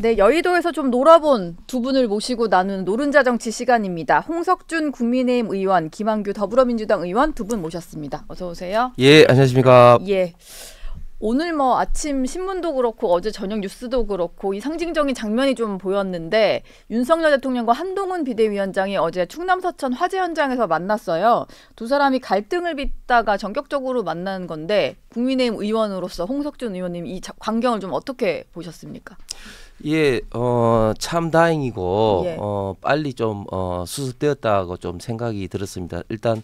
네, 여의도에서 좀 놀아본 두 분을 모시고 나누는 노른자 정치 시간입니다. 홍석준 국민의힘 의원, 김한규 더불어민주당 의원 두 분 모셨습니다. 어서 오세요. 예, 안녕하십니까. 예. 오늘 뭐 아침 신문도 그렇고 어제 저녁 뉴스도 그렇고 이 상징적인 장면이 좀 보였는데 윤석열 대통령과 한동훈 비대위원장이 어제 충남 서천 화재 현장에서 만났어요. 두 사람이 갈등을 빚다가 전격적으로 만난 건데 국민의힘 의원으로서 홍석준 의원님 이 광경을 좀 어떻게 보셨습니까? 예, 참 다행이고 예. 빨리 좀 수습되었다고 좀 생각이 들었습니다. 일단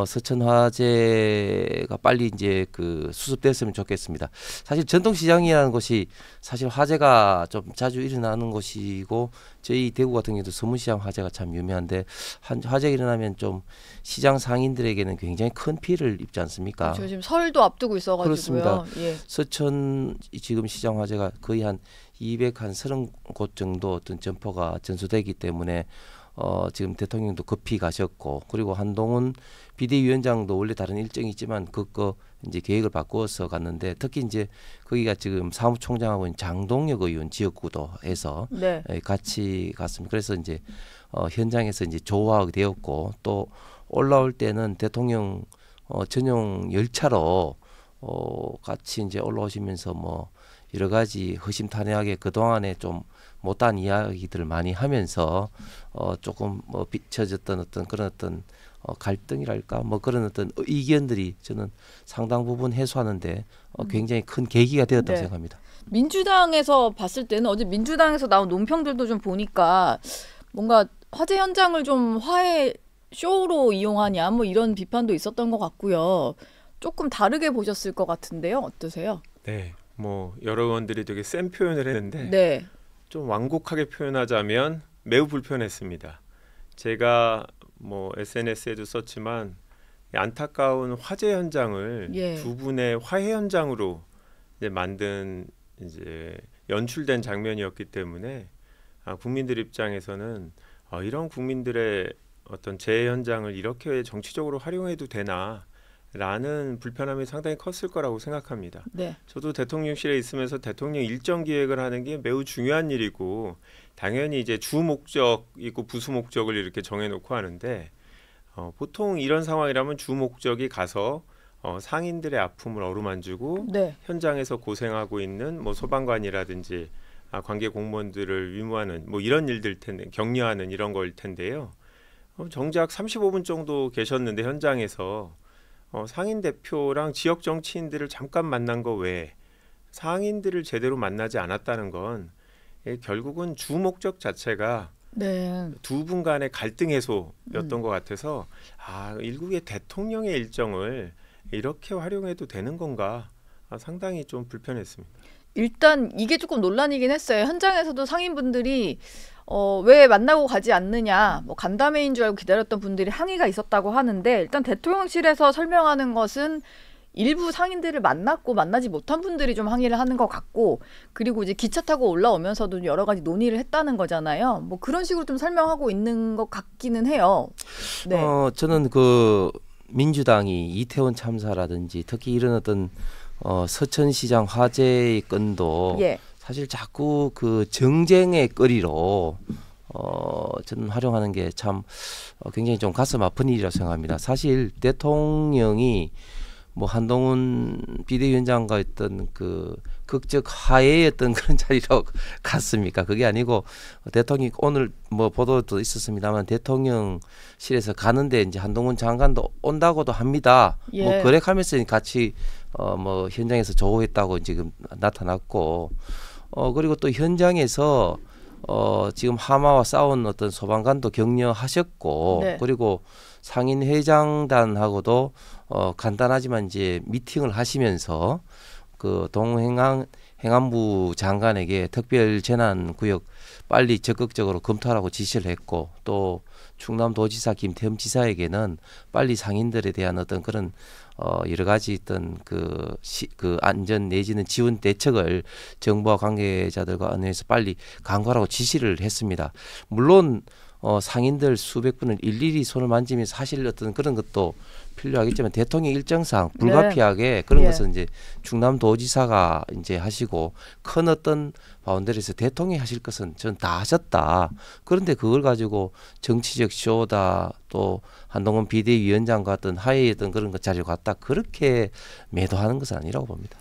서천 화재가 빨리 이제 그 수습됐으면 좋겠습니다. 사실 전통시장이라는 것이 사실 화재가 좀 자주 일어나는 곳이고 저희 대구 같은 경우도 서문시장 화재가 참 유명한데 화재가 일어나면 좀 시장 상인들에게는 굉장히 큰 피해를 입지 않습니까? 그렇죠. 지금 설도 앞두고 있어가지고요. 그렇습니다. 예. 서천 지금 시장 화재가 거의 한 230곳 정도 어떤 점포가 전수되기 때문에 지금 대통령도 급히 가셨고 그리고 한동훈 비대위원장도 원래 다른 일정이 있지만 그거 이제 계획을 바꾸어서 갔는데 특히 이제 거기가 지금 사무총장하고 장동혁 의원 지역구도 해서 네. 같이 갔습니다. 그래서 이제 현장에서 이제 조화가 되었고 또 올라올 때는 대통령 전용 열차로 같이 이제 올라오시면서 뭐 여러 가지 허심탄회하게 그 동안에 좀 못한 이야기들을 많이 하면서 조금 뭐 비춰졌던 어떤 그런 어떤 갈등이랄까 뭐 그런 어떤 의견들이 저는 상당 부분 해소하는데 굉장히 큰 계기가 되었다고 네. 생각합니다. 민주당에서 봤을 때는 어제 민주당에서 나온 논평들도 좀 보니까 뭔가 화재 현장을 좀 화해 쇼로 이용하냐 뭐 이런 비판도 있었던 것 같고요. 조금 다르게 보셨을 것 같은데요. 어떠세요? 네, 뭐 여러 의원들이 되게 센 표현을 했는데 네. 좀 완곡하게 표현하자면 매우 불편했습니다. 제가 뭐 SNS에도 썼지만 안타까운 화재 현장을 예. 두 분의 화해 현장으로 이제 만든 이제 연출된 장면이었기 때문에 국민들 입장에서는 이런 국민들의 어떤 재해 현장을 이렇게 정치적으로 활용해도 되나? 라는 불편함이 상당히 컸을 거라고 생각합니다. 네. 저도 대통령실에 있으면서 대통령 일정 기획을 하는 게 매우 중요한 일이고 당연히 이제 주 목적 있고 부수 목적을 이렇게 정해놓고 하는데 보통 이런 상황이라면 주 목적이 가서 상인들의 아픔을 어루만지고 네. 현장에서 고생하고 있는 뭐 소방관이라든지 관계 공무원들을 위무하는 뭐 이런 일들 텐데 격려하는 이런 거일 텐데요. 정작 35분 정도 계셨는데 현장에서 상인 대표랑 지역 정치인들을 잠깐 만난 거 외에 상인들을 제대로 만나지 않았다는 건 결국은 주 목적 자체가 네. 두 분 간의 갈등 해소였던 것 같아서 일국의 대통령의 일정을 이렇게 활용해도 되는 건가 상당히 좀 불편했습니다. 일단 이게 조금 논란이긴 했어요. 현장에서도 상인분들이 왜 만나고 가지 않느냐, 뭐 간담회인 줄 알고 기다렸던 분들이 항의가 있었다고 하는데 일단 대통령실에서 설명하는 것은 일부 상인들을 만났고 만나지 못한 분들이 좀 항의를 하는 것 같고 그리고 이제 기차 타고 올라오면서도 여러 가지 논의를 했다는 거잖아요. 뭐 그런 식으로 좀 설명하고 있는 것 같기는 해요. 네. 저는 그 민주당이 이태원 참사라든지 특히 이런 어떤 서천시장 화재의 건도 예. 사실 자꾸 그 정쟁의 거리로 저는 활용하는 게 참 굉장히 좀 가슴 아픈 일이라고 생각합니다. 사실 대통령이 뭐 한동훈 비대위원장과 있던 그 극적 화해였던 그런 자리로 갔습니까? 그게 아니고 대통령이 오늘 뭐 보도도 있었습니다만 대통령실에서 가는데 이제 한동훈 장관도 온다고도 합니다. 예. 뭐 거래하면서 같이 뭐 현장에서 조우했다고 지금 나타났고 그리고 또 현장에서 지금 하마와 싸운 어떤 소방관도 격려하셨고 네. 그리고 상인 회장단하고도 간단하지만 이제 미팅을 하시면서 그 행안부 장관에게 특별 재난 구역 빨리 적극적으로 검토하라고 지시를 했고 또 충남도지사 김태흠 지사에게는 빨리 상인들에 대한 어떤 그런 여러 가지 어떤 그 안전 내지는 지원 대책을 정부와 관계자들과 언행해서 빨리 강구하라고 지시를 했습니다. 물론 상인들 수백 분을 일일이 손을 만지면서 사실 어떤 그런 것도 필요하겠지만 대통령 일정상 불가피하게 그런 것은 이제 충남도지사가 이제 하시고 큰 어떤 바운더리에서 대통령이 하실 것은 전 다 하셨다. 그런데 그걸 가지고 정치적 쇼다 또 한동훈 비대위원장 같은 하회였던 그런 것 자리를 갖다 그렇게 매도하는 것은 아니라고 봅니다.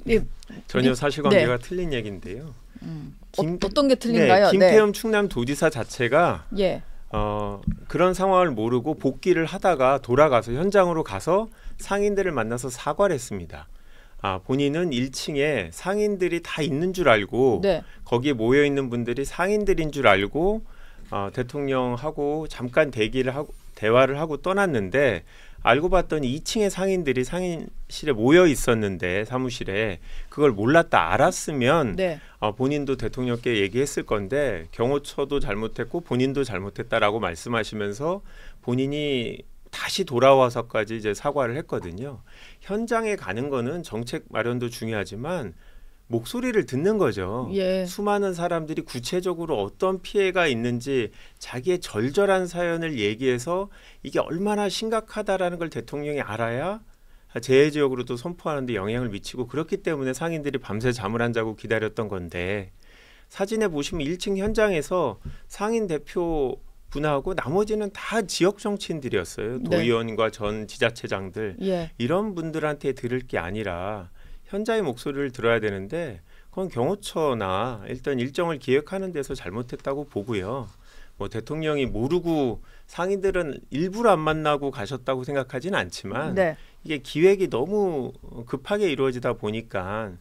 예. 전혀 사실관계가 틀린 얘기인데요. 어떤 게 틀린가요? 김태흠 충남도지사 자체가 예. 그런 상황을 모르고 복귀를 하다가 돌아가서 현장으로 가서 상인들을 만나서 사과를 했습니다. 본인은 1층에 상인들이 다 있는 줄 알고 거기에 모여 있는 분들이 상인들인 줄 알고 대통령하고 잠깐 대화를 하고 떠났는데 알고 봤더니 2층에 상인들이 상인실에 모여 있었는데 사무실에 그걸 몰랐다 알았으면 본인도 대통령께 얘기했을 건데 경호처도 잘못했고 본인도 잘못했다라고 말씀하시면서 본인이 다시 돌아와서까지 이제 사과를 했거든요. 현장에 가는 거는 정책 마련도 중요하지만 목소리를 듣는 거죠. 수많은 사람들이 구체적으로 어떤 피해가 있는지 자기의 절절한 사연을 얘기해서 이게 얼마나 심각하다라는 걸 대통령이 알아야 재해지역으로도 선포하는 데 영향을 미치고 그렇기 때문에 상인들이 밤새 잠을 안 자고 기다렸던 건데 사진에 보시면 1층 현장에서 상인 대표 분하고 나머지는 다 지역 정치인들이었어요. 도의원과 전 지자체장들. 이런 분들한테 들을 게 아니라 현장의 목소리를 들어야 되는데 그건 경호처나 일단 일정을 기획하는 데서 잘못했다고 보고요. 뭐 대통령이 모르고 상인들은 일부러 안 만나고 가셨다고 생각하지는 않지만 이게 기획이 너무 급하게 이루어지다 보니까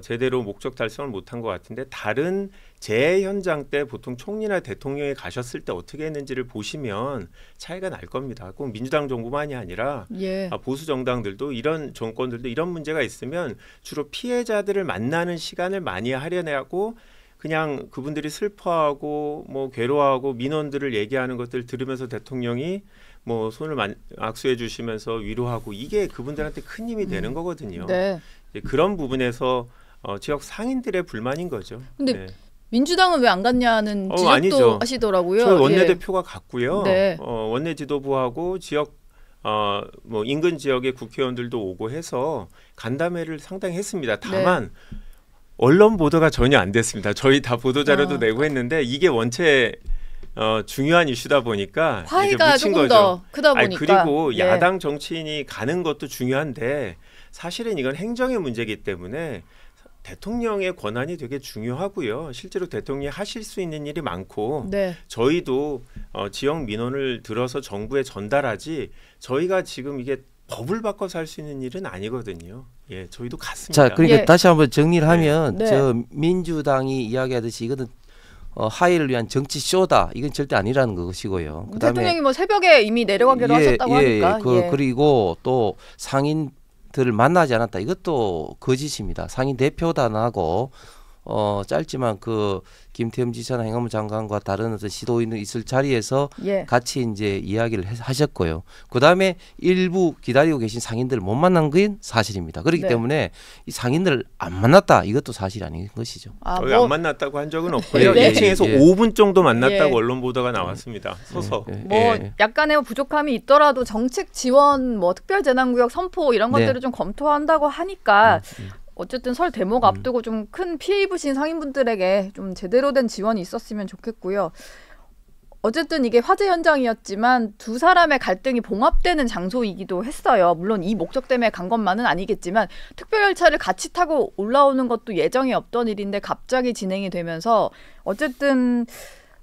제대로 목적 달성을 못한 것 같은데 다른 재해 현장 때 보통 총리나 대통령이 가셨을 때 어떻게 했는지를 보시면 차이가 날 겁니다. 꼭 민주당 정부만이 아니라 보수 정당들도 이런 정권들도 이런 문제가 있으면 주로 피해자들을 만나는 시간을 많이 하려내고 그냥 그분들이 슬퍼하고 뭐 괴로워하고 민원들을 얘기하는 것들 들으면서 대통령이 뭐 손을 악수해 주시면서 위로하고 이게 그분들한테 큰 힘이 되는 거거든요. 그런 부분에서 지역 상인들의 불만인 거죠. 근데 민주당은 왜 안 갔냐는 지적도 아니죠. 하시더라고요. 저희 원내대표가 갔고요. 원내 지도부하고 지역 뭐 인근 지역의 국회의원들도 오고 해서 간담회를 상당히 했습니다. 다만 언론 보도가 전혀 안 됐습니다. 저희 다 보도 자료도 내고 했는데 이게 원체 중요한 이슈다 보니까 화해가 묻힌 조금 거죠. 더 크다 보니까. 그리고 야당 정치인이 가는 것도 중요한데 사실은 이건 행정의 문제이기 때문에 대통령의 권한이 되게 중요하고요. 실제로 대통령이 하실 수 있는 일이 많고 저희도 지역 민원을 들어서 정부에 전달하지 저희가 지금 이게 법을 바꿔서 할 수 있는 일은 아니거든요. 저희도 갔습니다. 자, 그러니까 다시 한번 정리를 하면 저 민주당이 이야기하듯이 이거는 하의를 위한 정치 쇼다. 이건 절대 아니라는 것이고요. 그다음에 대통령이 뭐 새벽에 이미 내려가기로 하셨다고 하니까. 그리고 또 상인들을 만나지 않았다. 이것도 거짓입니다. 상인 대표단하고 짧지만 그 김태흠 지사나 행안부 장관과 다른 어떤 시도인이 있을 자리에서 같이 이제 이야기를 하셨고요. 그다음에 일부 기다리고 계신 상인들을 못 만난 건 사실입니다. 그렇기 때문에 이 상인들을 안 만났다. 이것도 사실이 아닌 것이죠. 저희 안 만났다고 한 적은 없고요. 1층에서 5분 정도 만났다고 언론 보도가 나왔습니다. 서서. 뭐 약간의 부족함이 있더라도 정책 지원, 뭐 특별재난구역 선포 이런 것들을 좀 검토한다고 하니까 어쨌든 설 대목 앞두고 좀 큰 피해 입으신 상인분들에게 좀 제대로 된 지원이 있었으면 좋겠고요. 어쨌든 이게 화재 현장이었지만 두 사람의 갈등이 봉합되는 장소이기도 했어요. 물론 이 목적 때문에 간 것만은 아니겠지만 특별열차를 같이 타고 올라오는 것도 예정이 없던 일인데 갑자기 진행이 되면서 어쨌든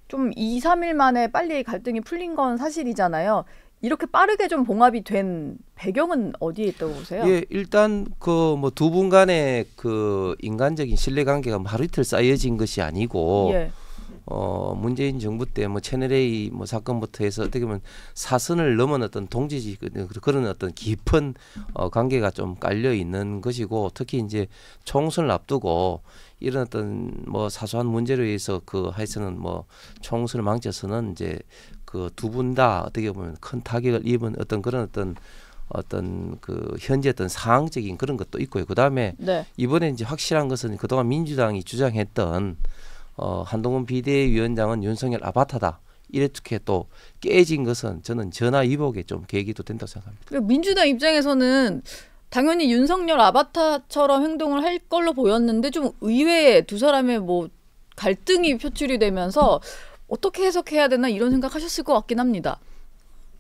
좀 2, 3일 만에 빨리 갈등이 풀린 건 사실이잖아요. 이렇게 빠르게 좀 봉합이 된 배경은 어디에 있다고 보세요? 일단 그 뭐 두 분 간의 그 인간적인 신뢰 관계가 하루 이틀 쌓여진 것이 아니고 문재인 정부 때 뭐 채널A 뭐 사건부터 해서 어떻게 보면 사선을 넘은 어떤 동지지 그런 어떤 깊은 관계가 좀 깔려 있는 것이고 특히 이제 총선을 앞두고 이런 어떤 뭐 사소한 문제로 의해서 그 하여서는 뭐 총선을 망쳐서는 이제 그 두 분 다 어떻게 보면 큰 타격을 입은 어떤 그런 어떤 그 현재 어떤 상황적인 그런 것도 있고요. 그다음에 이번에 이제 확실한 것은 그동안 민주당이 주장했던 한동훈 비대위원장은 윤석열 아바타다. 이렇게 또 깨진 것은 저는 전화위복의 좀 계기도 된다고 생각합니다. 민주당 입장에서는 당연히 윤석열 아바타처럼 행동을 할 걸로 보였는데 좀 의외의 두 사람의 뭐 갈등이 표출이 되면서 어떻게 해석해야 되나 이런 생각하셨을 것 같긴 합니다.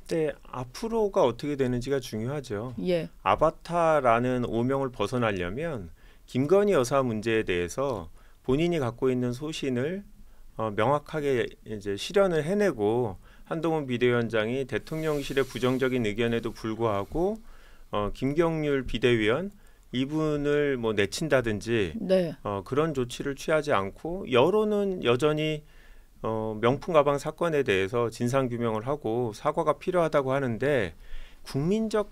네, 앞으로가 어떻게 되는지가 중요하죠. 예. 아바타라는 오명을 벗어나려면 김건희 여사 문제에 대해서 본인이 갖고 있는 소신을 명확하게 이제 실현을 해내고 한동훈 비대위원장이 대통령실의 부정적인 의견에도 불구하고 김경률 비대위원 이분을 뭐 내친다든지 네. 그런 조치를 취하지 않고 여론은 여전히 명품 가방 사건에 대해서 진상 규명을 하고 사과가 필요하다고 하는데 국민적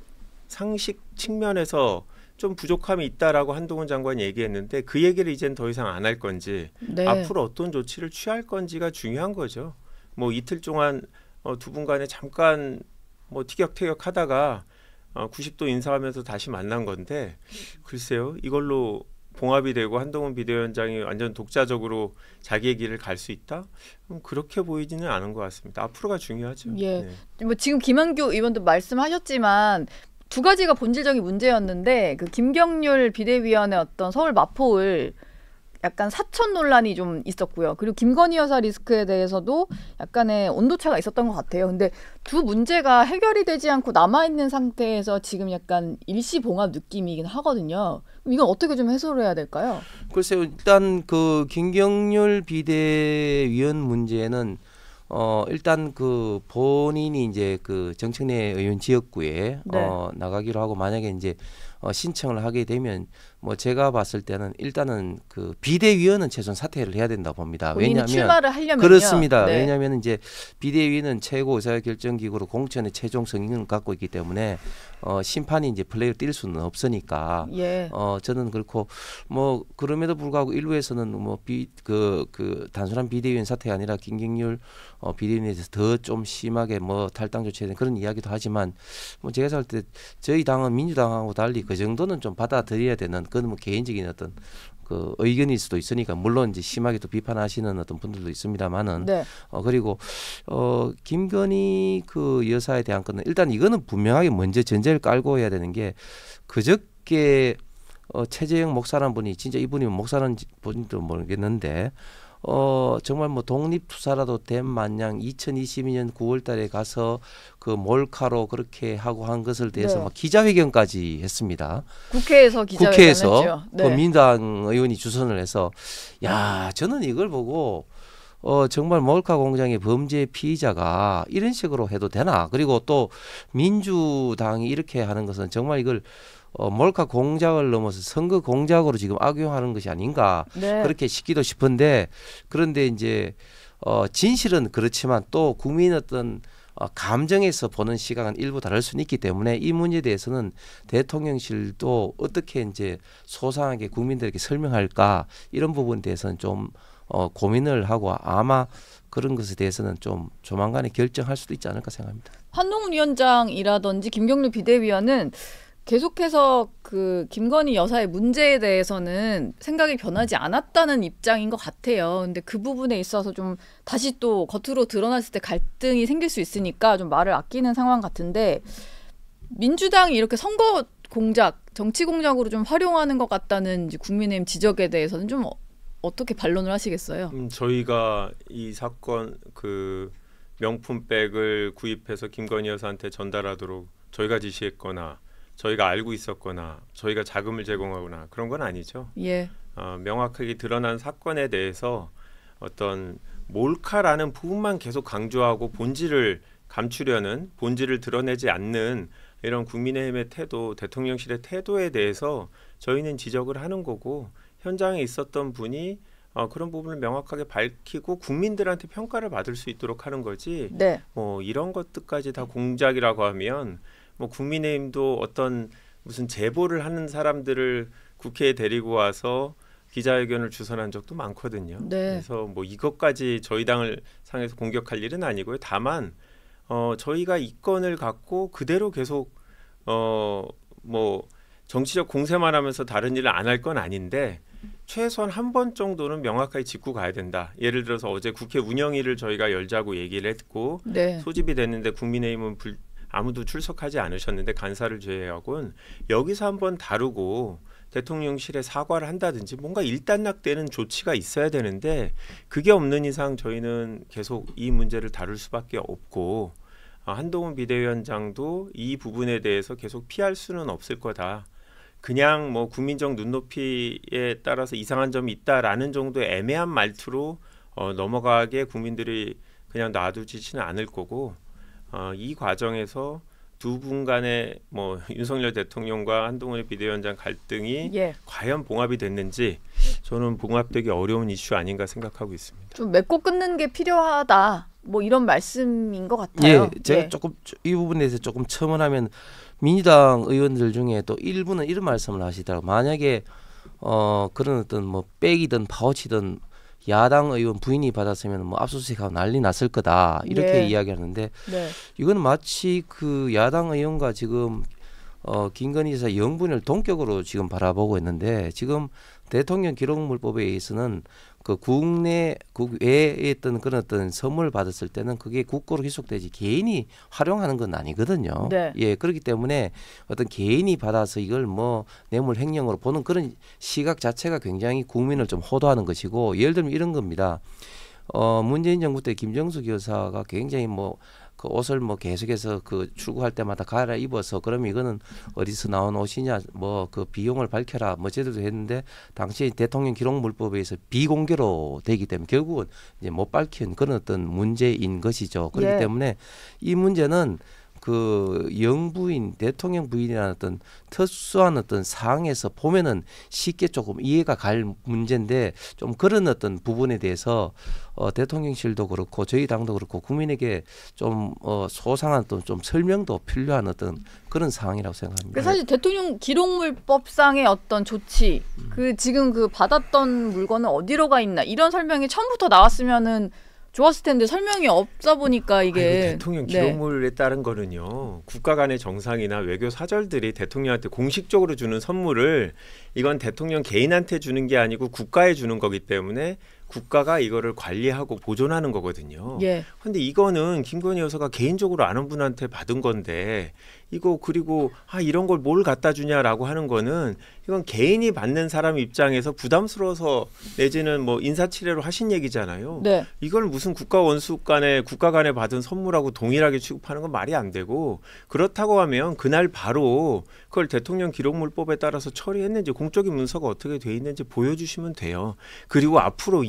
상식 측면에서 좀 부족함이 있다라고 한동훈 장관이 얘기했는데 그 얘기를 이젠 더 이상 안 할 건지 네. 앞으로 어떤 조치를 취할 건지가 중요한 거죠. 뭐 이틀 동안 두 분 간에 잠깐 뭐 티격태격 하다가 90도 인사하면서 다시 만난 건데 글쎄요. 이걸로 봉합이 되고 한동훈 비대위원장이 완전 독자적으로 자기의 길을 갈 수 있다? 그렇게 보이지는 않은 것 같습니다. 앞으로가 중요하죠. 예. 네. 뭐 지금 김한규 의원도 말씀하셨지만 두 가지가 본질적인 문제였는데 그 김경률 비대위원의 어떤 서울 마포을 약간 사천 논란이 좀 있었고요. 그리고 김건희 여사 리스크에 대해서도 약간의 온도차가 있었던 것 같아요. 근데 두 문제가 해결이 되지 않고 남아있는 상태에서 지금 약간 일시봉합 느낌이긴 하거든요. 그럼 이건 어떻게 좀 해소를 해야 될까요? 글쎄요. 일단 그 김경률 비대위원 문제는 일단 그 본인이 이제 그 정청래 의원 지역구에 네. 나가기로 하고 만약에 이제 신청을 하게 되면 뭐 제가 봤을 때는 일단은 그 비대위원은 최소한 사퇴를 해야 된다 봅니다. 본인이 왜냐하면 출마를 하려면요. 그렇습니다. 네. 왜냐하면 이제 비대위는 최고 의사결정기구로 공천의 최종 승인을 갖고 있기 때문에 심판이 이제 플레이를 뛸 수는 없으니까 예. 저는 그렇고 뭐 그럼에도 불구하고 일부에서는 뭐 그 단순한 비대위원 사태가 아니라 김경률 비대위원에 대해서 더 좀 심하게 뭐 탈당 조치에 대한 그런 이야기도 하지만 뭐 제가 생각할 때 저희 당은 민주당하고 달리 그 정도는 좀 받아들여야 되는 그건 뭐 개인적인 어떤 그 의견일 수도 있으니까 물론 이제 심하게 또 비판하시는 어떤 분들도 있습니다만은 네. 그리고 김건희 그 여사에 대한 거는 일단 이거는 분명하게 먼저 전제를 깔고 해야 되는 게 그저께 최재형 목사라는 분이 진짜 이분이 목사라는 분도 모르겠는데 정말 뭐 독립투사라도 된 마냥 2022년 9월달에 가서 그 몰카로 그렇게 하고 한 것을 대해서 네. 막 기자회견까지 했습니다. 국회에서 기자회견을 국회에서 했죠. 그 네. 민주당 의원이 주선을 해서 야 저는 이걸 보고 정말 몰카 공장의 범죄 피의자가 이런 식으로 해도 되나? 그리고 또 민주당이 이렇게 하는 것은 정말 이걸 몰카 공작을 넘어서 선거 공작으로 지금 악용하는 것이 아닌가 네. 그렇게 싶기도 싶은데 그런데 이제 진실은 그렇지만 또 국민의 어떤 감정에서 보는 시각은 일부 다를 수는 있기 때문에 이 문제에 대해서는 대통령실도 어떻게 이제 소상하게 국민들에게 설명할까 이런 부분에 대해서는 좀 고민을 하고 아마 그런 것에 대해서는 좀 조만간에 결정할 수도 있지 않을까 생각합니다. 한동훈 위원장이라든지 김경률 비대위원은 계속해서 그 김건희 여사의 문제에 대해서는 생각이 변하지 않았다는 입장인 것 같아요. 근데 그 부분에 있어서 좀 다시 또 겉으로 드러났을 때 갈등이 생길 수 있으니까 좀 말을 아끼는 상황 같은데 민주당이 이렇게 선거 공작, 정치 공작으로 좀 활용하는 것 같다는 이제 국민의힘 지적에 대해서는 좀 어떻게 반론을 하시겠어요? 저희가 이 사건 그 명품백을 구입해서 김건희 여사한테 전달하도록 저희가 지시했거나 저희가 알고 있었거나 저희가 자금을 제공하거나 그런 건 아니죠. 예. 명확하게 드러난 사건에 대해서 어떤 몰카라는 부분만 계속 강조하고 본질을 감추려는 본질을 드러내지 않는 이런 국민의힘의 태도, 대통령실의 태도에 대해서 저희는 지적을 하는 거고 현장에 있었던 분이 그런 부분을 명확하게 밝히고 국민들한테 평가를 받을 수 있도록 하는 거지. 네. 뭐 이런 것들까지 다 공작이라고 하면 뭐 국민의힘도 어떤 무슨 제보를 하는 사람들을 국회에 데리고 와서 기자회견을 주선한 적도 많거든요. 네. 그래서 뭐 이것까지 저희 당을 상해서 공격할 일은 아니고요. 다만 저희가 이 건을 갖고 그대로 계속 뭐 정치적 공세만 하면서 다른 일을 안 할 건 아닌데 최소한 한 번 정도는 명확하게 짚고 가야 된다. 예를 들어서 어제 국회 운영위를 저희가 열자고 얘기를 했고 네. 소집이 됐는데 국민의힘은 아무도 출석하지 않으셨는데 간사를 제외하고는 여기서 한번 다루고 대통령실에 사과를 한다든지 뭔가 일단락되는 조치가 있어야 되는데 그게 없는 이상 저희는 계속 이 문제를 다룰 수밖에 없고 한동훈 비대위원장도 이 부분에 대해서 계속 피할 수는 없을 거다. 그냥 뭐 국민적 눈높이에 따라서 이상한 점이 있다라는 정도의 애매한 말투로 넘어가게 국민들이 그냥 놔두지는 않을 거고 이 과정에서 두 분 간의 뭐 윤석열 대통령과 한동훈 비대위원장 갈등이 예. 과연 봉합이 됐는지 저는 봉합되기 어려운 이슈 아닌가 생각하고 있습니다. 좀 맺고 끊는 게 필요하다. 뭐 이런 말씀인 것 같아요. 예, 제가 조금 이 부분에 대해서 조금 첨언하면 민주당 의원들 중에 또 일부는 이런 말씀을 하시더라고요. 만약에 그런 어떤 뭐 백이든 파우치든 야당 의원 부인이 받았으면 뭐 압수수색하고 난리 났을 거다 이렇게 예. 이야기하는데 네. 이건 마치 그 야당 의원과 지금 김건희 여사 영분을 동격으로 지금 바라보고 있는데 지금 대통령 기록물법에 의해서는 그 국외에 있던 그런 어떤 선물 받았을 때는 그게 국고로 기속되지 개인이 활용하는 건 아니거든요. 네. 예, 그렇기 때문에 어떤 개인이 받아서 이걸 뭐 뇌물 횡령으로 보는 그런 시각 자체가 굉장히 국민을 좀 호도하는 것이고 예를 들면 이런 겁니다. 문재인 정부 때 김정숙 여사가 굉장히 뭐 그 옷을 뭐 계속해서 그 출국할 때마다 갈아입어서 그러면 이거는 어디서 나온 옷이냐 뭐 그 비용을 밝혀라 뭐 제대로 했는데 당시 대통령 기록물법에 의해서 비공개로 되기 때문에 결국은 이제 못 밝힌 그런 어떤 문제인 것이죠. 그렇기 예. 때문에 이 문제는 그 영부인 대통령 부인이라는 어떤 특수한 어떤 상황에서 보면은 쉽게 조금 이해가 갈 문제인데 좀 그런 어떤 부분에 대해서 대통령실도 그렇고 저희 당도 그렇고 국민에게 좀 소상한 또 좀 설명도 필요한 어떤 그런 상황이라고 생각합니다. 사실 대통령 기록물법상의 어떤 조치, 그 지금 그 받았던 물건은 어디로 가 있나 이런 설명이 처음부터 나왔으면은 좋았을 텐데 설명이 없다 보니까 이게 대통령 네. 기록물에 따른 거는요. 국가 간의 정상이나 외교 사절들이 대통령한테 공식적으로 주는 선물을 이건 대통령 개인한테 주는 게 아니고 국가에 주는 거기 때문에 국가가 이거를 관리하고 보존하는 거거든요. 예. 근데 이거는 김건희 여사가 개인적으로 아는 분한테 받은 건데 이거 그리고 이런 걸 뭘 갖다 주냐라고 하는 거는 이건 개인이 받는 사람 입장에서 부담스러워서 내지는 뭐 인사치레로 하신 얘기잖아요. 네. 이걸 무슨 국가 원수 간에 국가 간에 받은 선물하고 동일하게 취급하는 건 말이 안 되고 그렇다고 하면 그날 바로 그걸 대통령 기록물법에 따라서 처리했는지 공적인 문서가 어떻게 돼 있는지 보여주시면 돼요. 그리고 앞으로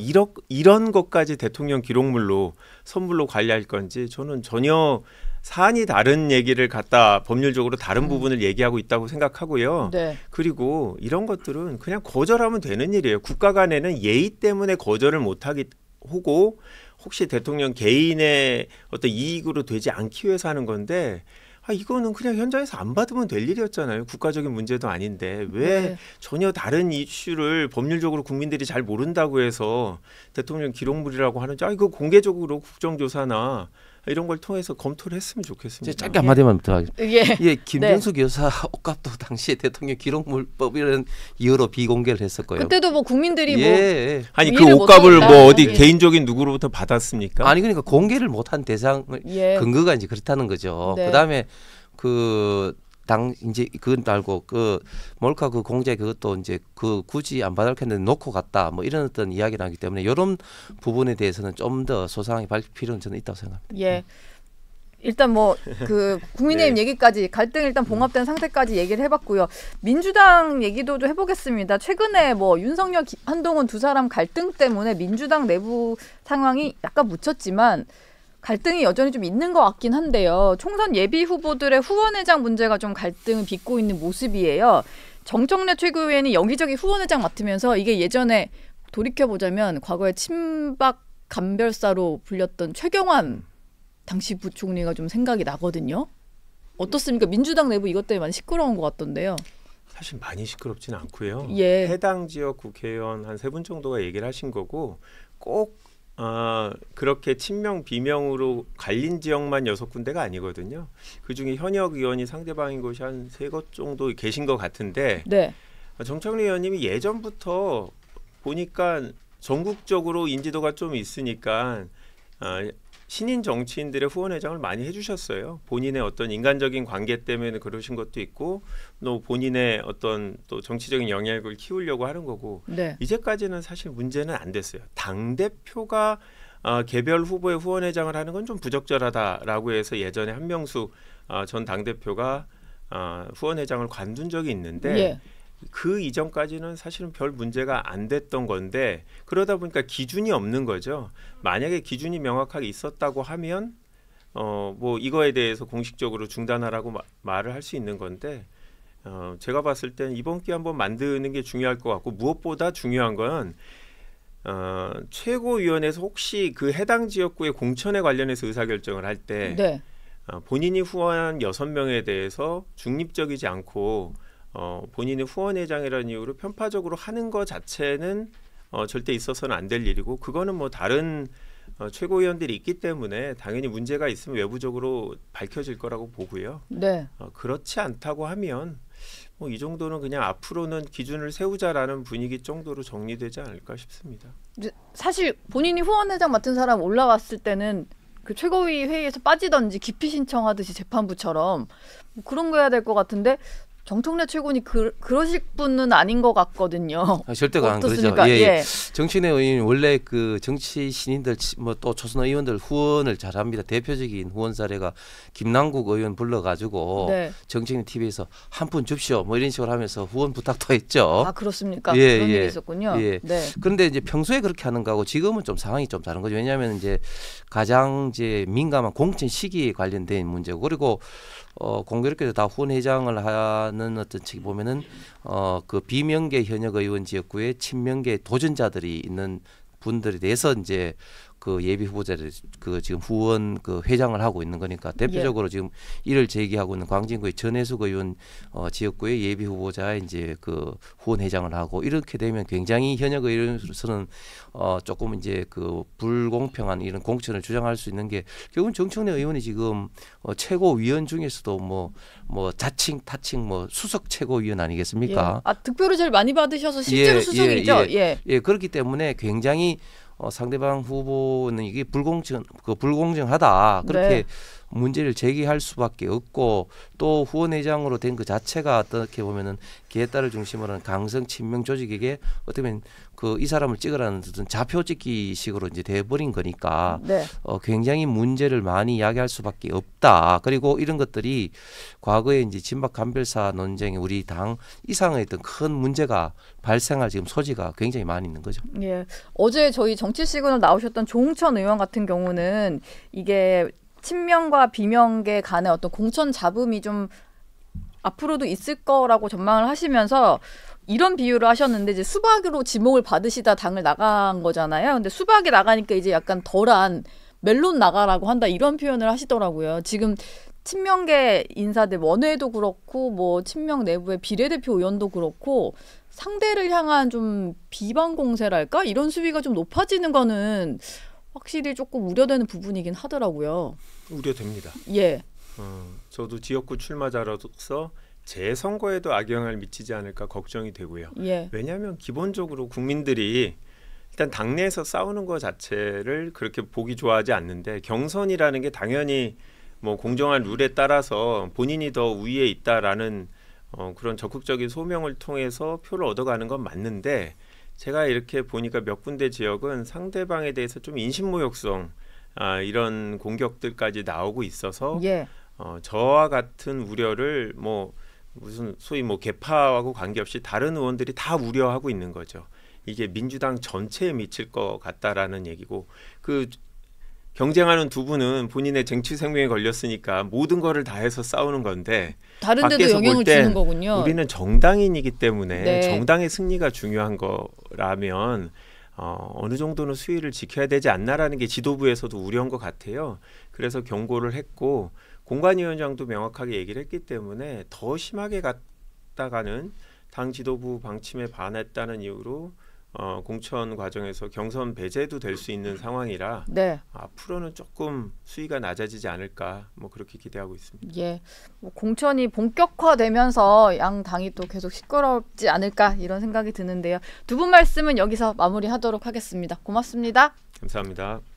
이런 것까지 대통령 기록물로 선물로 관리할 건지 저는 전혀 사안이 다른 얘기를 갖다 법률적으로 다른 부분을 얘기하고 있다고 생각하고요. 네. 그리고 이런 것들은 그냥 거절하면 되는 일이에요. 국가 간에는 예의 때문에 거절을 못하기 하고 혹시 대통령 개인의 어떤 이익으로 되지 않기 위해서 하는 건데 이거는 그냥 현장에서 안 받으면 될 일이었잖아요. 국가적인 문제도 아닌데 왜 네. 전혀 다른 이슈를 법률적으로 국민들이 잘 모른다고 해서 대통령 기록물이라고 하는지 이거 공개적으로 국정조사나 이런 걸 통해서 검토를 했으면 좋겠습니다. 짧게 한마디만 부탁하겠습니다. 예. 예, 김정숙 여사 옷값도 당시에 대통령 기록물법 이런 이유로 비공개를 했었고요. 그때도 뭐 국민들이 예. 아니 그 이해를 옷값을 못하니까. 뭐 어디 예. 개인적인 누구로부터 받았습니까? 아니 그러니까 공개를 못한 대상을 예. 근거가 이제 그렇다는 거죠. 네. 그다음에 이제 그건 알고 그 몰카 그 공제 그것도 이제 그 굳이 안 받을 텐데 놓고 갔다 뭐 이런 어떤 이야기를 하기 때문에 이런 부분에 대해서는 좀 더 소상하게 밝힐 필요는 저는 있다고 생각합니다. 예. 일단 뭐 그 국민의힘 네. 얘기까지 갈등 일단 봉합된 상태까지 얘기를 해봤고요. 민주당 얘기도 좀 해보겠습니다. 최근에 뭐 윤석열, 한동훈 두 사람 갈등 때문에 민주당 내부 상황이 약간 묻혔지만 갈등이 여전히 좀 있는 것 같긴 한데요. 총선 예비 후보들의 후원회장 문제가 좀 갈등을 빚고 있는 모습이에요. 정청래 최고위원이 여기저기 후원회장 맡으면서 이게 예전에 돌이켜보자면 과거에 친박 감별사로 불렸던 최경환 당시 부총리가 좀 생각이 나거든요. 어떻습니까? 민주당 내부 이것 때문에 많이 시끄러운 것 같던데요. 사실 많이 시끄럽지는 않고요. 예. 해당 지역 국회의원 한 3분 정도가 얘기를 하신 거고 꼭 그렇게 친명 비명으로 갈린 지역만 6군데가 아니거든요. 그중에 현역 의원이 상대방인 곳이 한 3곳 정도 계신 것 같은데 네. 정청래 의원님이 예전부터 보니까 전국적으로 인지도가 좀 있으니까 신인 정치인들의 후원회장을 많이 해주셨어요. 본인의 어떤 인간적인 관계 때문에 그러신 것도 있고 또 본인의 어떤 또 정치적인 영향력을 키우려고 하는 거고 네. 이제까지는 사실 문제는 안 됐어요. 당대표가 개별 후보의 후원회장을 하는 건 좀 부적절하다라고 해서 예전에 한명수 전 당대표가 후원회장을 관둔 적이 있는데 예. 그 이전까지는 사실은 별 문제가 안 됐던 건데 그러다 보니까 기준이 없는 거죠. 만약에 기준이 명확하게 있었다고 하면 뭐 이거에 대해서 공식적으로 중단하라고 말을 할 수 있는 건데 제가 봤을 때는 이번 기회 한번 만드는 게 중요할 것 같고 무엇보다 중요한 건 최고위원회에서 혹시 그 해당 지역구의 공천에 관련해서 의사결정을 할 때 네. 본인이 후원한 6명에 대해서 중립적이지 않고 본인의 후원회장이라는 이유로 편파적으로 하는 것 자체는 절대 있어서는 안 될 일이고 그거는 뭐 다른 최고위원들이 있기 때문에 당연히 문제가 있으면 외부적으로 밝혀질 거라고 보고요. 네. 그렇지 않다고 하면 뭐 이 정도는 그냥 앞으로는 기준을 세우자라는 분위기 정도로 정리되지 않을까 싶습니다. 사실 본인이 후원회장 맡은 사람 올라왔을 때는 그 최고위 회의에서 빠지던지 기피 신청하듯이 재판부처럼 뭐 그런 거 해야 될 것 같은데 정청래 최고니 그러실 분은 아닌 것 같거든요. 절대가 안 그러죠. 어떻습니까? 예. 정치인의 의원이 원래 그 정치 신인들 뭐 또 초선 의원들 후원을 잘합니다. 대표적인 후원 사례가 김남국 의원 불러가지고 네. 정치인 TV에서 한 푼 줍시오 뭐 이런 식으로 하면서 후원 부탁도 했죠. 아 그렇습니까? 예, 그런 예. 일이 있었군요. 예. 네. 그런데 이제 평소에 그렇게 하는 거하고 지금은 좀 상황이 좀 다른 거죠. 왜냐하면 이제 가장 이제 민감한 공천 시기에 관련된 문제고 그리고 공교롭게도 다 후원회장을 하는 어떤 측이 보면은 그 비명계 현역 의원 지역구에 친명계 도전자들이 있는 분들에 대해서 이제 그 예비 후보자를 그 지금 후원 그 회장을 하고 있는 거니까 대표적으로 지금 이를 제기하고 있는 광진구의 전해숙 의원 지역구의 예비 후보자 이제 그 후원 회장을 하고 이렇게 되면 굉장히 현역 의원으로서는 조금 이제 그 불공평한 이런 공천을 주장할 수 있는 게 결국은 정청래 의원이 지금 최고위원 중에서도 뭐 자칭 타칭 뭐 수석 최고위원 아니겠습니까? 예. 득표를 제일 많이 받으셔서 실제로 수석이죠. 예, 그렇기 때문에 굉장히 상대방 후보는 이게 불공정하다 그렇게 네. 문제를 제기할 수밖에 없고 또 후원회장으로 된 그 자체가 어떻게 보면은 계딸을 중심으로 하는 강성 친명 조직에게 어떻게 보면 그 이 사람을 찍으라는 어떤 좌표 찍기식으로 이제 돼버린 거니까 네. 굉장히 문제를 많이 야기할 수밖에 없다. 그리고 이런 것들이 과거에 이제 진박 간별사 논쟁에 우리 당 이상의 어떤 큰 문제가 발생할 지금 소지가 굉장히 많이 있는 거죠. 예. 어제 저희 정치 시그널 나오셨던 조홍천 의원 같은 경우는 이게 친명과 비명계 간의 어떤 공천 잡음이 좀 앞으로도 있을 거라고 전망을 하시면서 이런 비유를 하셨는데 이제 수박으로 지목을 받으시다 당을 나간 거잖아요. 근데 수박이 나가니까 이제 약간 덜한 멜론 나가라고 한다 이런 표현을 하시더라고요. 지금 친명계 인사들 원외도 그렇고 뭐 친명 내부의 비례대표 의원도 그렇고 상대를 향한 좀 비방 공세랄까 이런 수위가 좀 높아지는 거는 확실히 조금 우려되는 부분이긴 하더라고요. 우려됩니다. 예. 저도 지역구 출마자로서 제 선거에도 악영향을 미치지 않을까 걱정이 되고요. 예. 왜냐하면 기본적으로 국민들이 일단 당내에서 싸우는 것 자체를 그렇게 보기 좋아하지 않는데 경선이라는 게 당연히 뭐 공정한 룰에 따라서 본인이 더 우위에 있다라는 그런 적극적인 소명을 통해서 표를 얻어가는 건 맞는데 제가 이렇게 보니까 몇 군데 지역은 상대방에 대해서 좀 인신모욕성 이런 공격들까지 나오고 있어서 예. 저와 같은 우려를 뭐 무슨 소위 뭐 개파하고 관계없이 다른 의원들이 다 우려하고 있는 거죠. 이게 민주당 전체에 미칠 것 같다라는 얘기고 그 경쟁하는 두 분은 본인의 정치 생명에 걸렸으니까 모든 거를 다 해서 싸우는 건데 다른 데도 밖에서 영향을 볼 땐 주는 거군요. 우리는 정당인이기 때문에 네. 정당의 승리가 중요한 거라면 어느 정도는 수위를 지켜야 되지 않나라는 게 지도부에서도 우려한 것 같아요. 그래서 경고를 했고 공관위원장도 명확하게 얘기를 했기 때문에 더 심하게 갔다가는 당 지도부 방침에 반했다는 이유로 공천 과정에서 경선 배제도 될 수 있는 상황이라 네. 앞으로는 조금 수위가 낮아지지 않을까 뭐 그렇게 기대하고 있습니다. 예. 뭐 공천이 본격화되면서 양 당이 또 계속 시끄럽지 않을까 이런 생각이 드는데요. 두 분 말씀은 여기서 마무리하도록 하겠습니다. 고맙습니다. 감사합니다.